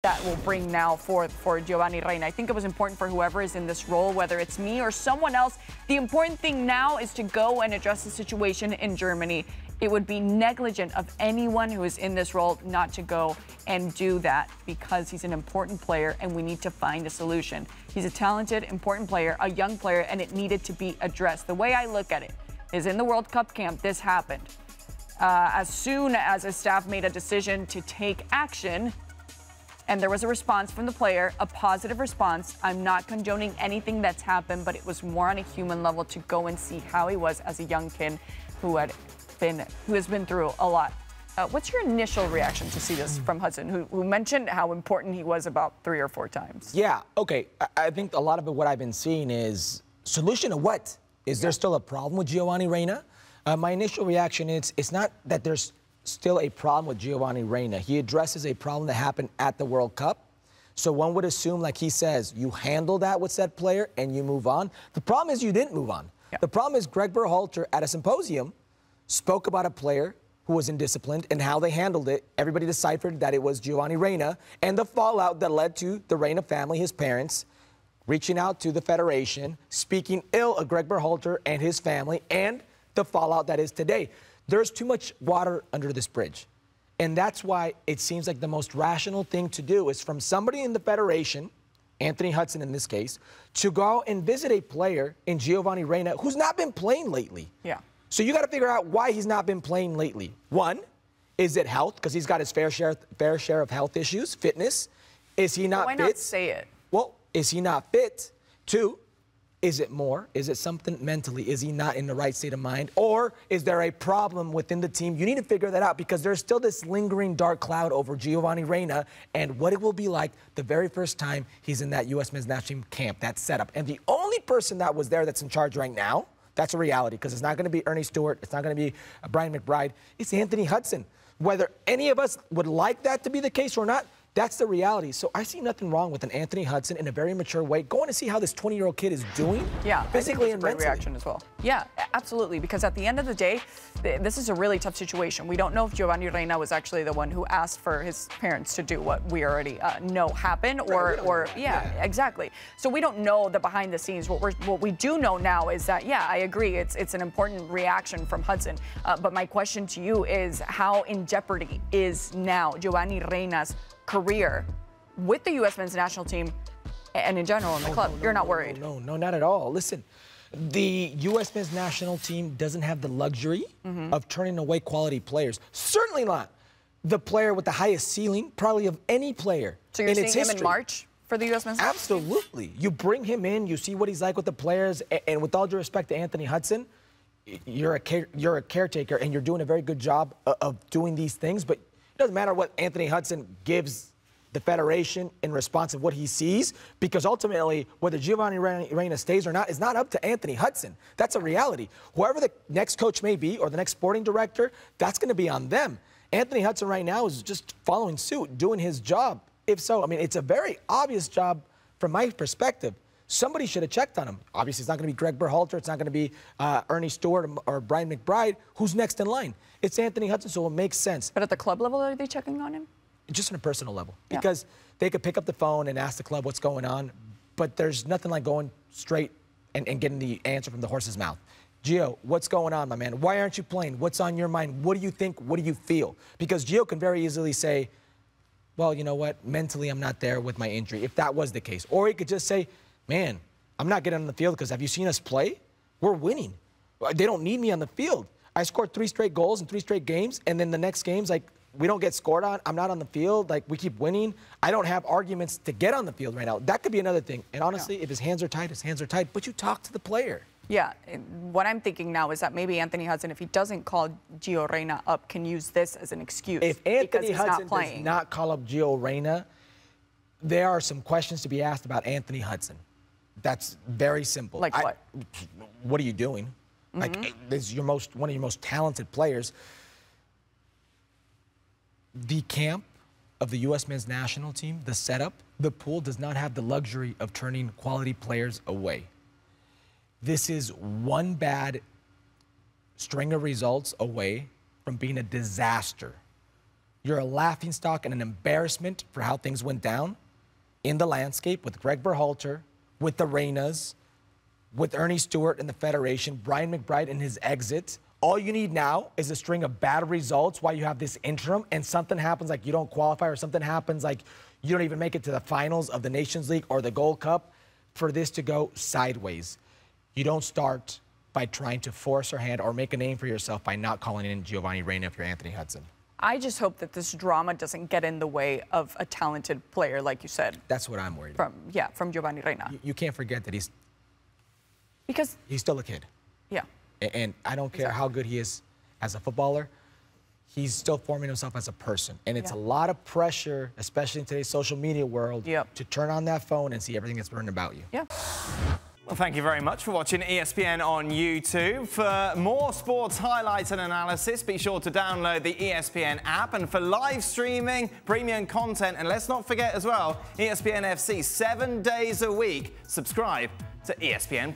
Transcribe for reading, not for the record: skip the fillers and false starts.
that will bring now for Giovanni Reyna. I think it was important for whoever is in this role, whether it's me or someone else. The important thing now is to go and address the situation in Germany. It would be negligent of anyone who is in this role not to go and do that, because he's an important player and we need to find a solution. He's a talented, important player, a young player, and it needed to be addressed. The way I look at it is, in the World Cup camp, this happened. As soon as his staff made a decision to take action, and there was a response from the player, a positive response. I'm not condoning anything that's happened, but it was more on a human level to go and see how he was as a young kid who has been through a lot. What's your initial reaction to see this from Hudson, who mentioned how important he was about 3 or 4 times? Yeah, okay. I think a lot of what I've been seeing is, solution to what? Is there still a problem with Giovanni Reyna? My initial reaction is, it's not that there's still a problem with Giovanni Reyna. He addresses a problem that happened at the World Cup. So one would assume, like he says, you handle that with said player and you move on. The problem is you didn't move on. Yeah. The problem is Greg Berhalter at a symposium spoke about a player who was indisciplined and how they handled it. Everybody deciphered that it was Giovanni Reyna, and the fallout that led to the Reyna family, his parents, reaching out to the federation, speaking ill of Greg Berhalter and his family, and the fallout that is today. There's too much water under this bridge. And that's why it seems like the most rational thing to do is, from somebody in the federation, Anthony Hudson in this case, to go and visit a player in Giovanni Reyna who's not been playing lately. Yeah. So you got to figure out why he's not been playing lately. One, is it health? Because he's got his fair share of health issues, fitness. Is he not fit? Why not say it? Well, is he not fit? 2, is it more? Is it something mentally? Is he not in the right state of mind? Or is there a problem within the team? You need to figure that out, because there's still this lingering dark cloud over Giovanni Reyna and what it will be like the very first time he's in that U.S. men's national team camp, that setup. And the only person that was there that's in charge right now, that's a reality, because it's not going to be Ernie Stewart. It's not going to be Brian McBride. It's Anthony Hudson. Whether any of us would like that to be the case or not, that's the reality. So I see nothing wrong with an Anthony Hudson in a very mature way going to see how this 20-year-old kid is doing. Yeah, physically and mentally. Reaction as well. Yeah, absolutely. Because at the end of the day, this is a really tough situation. We don't know if Giovanni Reyna was actually the one who asked for his parents to do what we already know happened, yeah, exactly. So we don't know the behind the scenes. What we do know now is that, yeah, I agree. It's an important reaction from Hudson. But my question to you is, how in jeopardy is now Giovanni Reyna's career with the U.S. men's national team and in general in the club? You're not worried? No, not at all. Listen, the U.S. men's national team doesn't have the luxury of turning away quality players. Certainly not the player with the highest ceiling, probably of any player in its history. So you're seeing him in March for the U.S. men's national team? Absolutely. You bring him in, you see what he's like with the players, and with all due respect to Anthony Hudson, you're a caretaker, and you're doing a very good job of doing these things, but it doesn't matter what Anthony Hudson gives the federation in response of what he sees, because ultimately, whether Giovanni Reyna stays or not is not up to Anthony Hudson. That's a reality. Whoever the next coach may be, or the next sporting director, that's going to be on them. Anthony Hudson right now is just following suit, doing his job. If so, I mean, it's a very obvious job from my perspective. Somebody should have checked on him. Obviously, it's not going to be Greg Berhalter. It's not going to be Ernie Stewart or Brian McBride. Who's next in line? It's Anthony Hudson, so it makes sense. But at the club level, are they checking on him? Just on a personal level. Yeah. Because they could pick up the phone and ask the club what's going on, but there's nothing like going straight and getting the answer from the horse's mouth. Gio, what's going on, my man? Why aren't you playing? What's on your mind? What do you think? What do you feel? Because Gio can very easily say, well, you know what? Mentally, I'm not there with my injury, if that was the case. Or he could just say, man, I'm not getting on the field because have you seen us play? We're winning. They don't need me on the field. I scored 3 straight goals in 3 straight games, and then the next game's like, we don't get scored on. I'm not on the field. Like, we keep winning. I don't have arguments to get on the field right now. That could be another thing. And honestly, if his hands are tied, his hands are tied. But you talk to the player. Yeah. What I'm thinking now is that maybe Anthony Hudson, if he doesn't call Gio Reyna up, can use this as an excuse. If Anthony Hudson does not call up Gio Reyna, there are some questions to be asked about Anthony Hudson. That's very simple. Like what? What are you doing? Like, this is one of your most talented players. The camp of the U.S. men's national team, the setup, the pool does not have the luxury of turning quality players away. This is one bad string of results away from being a disaster You're a laughingstock and an embarrassment for how things went down in the landscape with Greg Berhalter, with the Reynas, with Ernie Stewart and the Federation, Brian McBride and his exit. All you need now is a string of bad results while you have this interim, and something happens like you don't qualify, or something happens like you don't even make it to the finals of the Nations League or the Gold Cup, for this to go sideways. You don't start by trying to force your hand or make a name for yourself by not calling in Giovanni Reyna if you're Anthony Hudson. I just hope that this drama doesn't get in the way of a talented player, like you said. That's what I'm worried about. From Giovanni Reyna. You can't forget that he's still a kid. Yeah. And I don't care how good he is as a footballer, he's still forming himself as a person. And it's a lot of pressure, especially in today's social media world, to turn on that phone and see everything that's written about you. Yeah. Well, thank you very much for watching ESPN on YouTube. For more sports highlights and analysis, be sure to download the ESPN app. And for live streaming, premium content, and let's not forget as well, ESPN FC 7 days a week. Subscribe to ESPN+.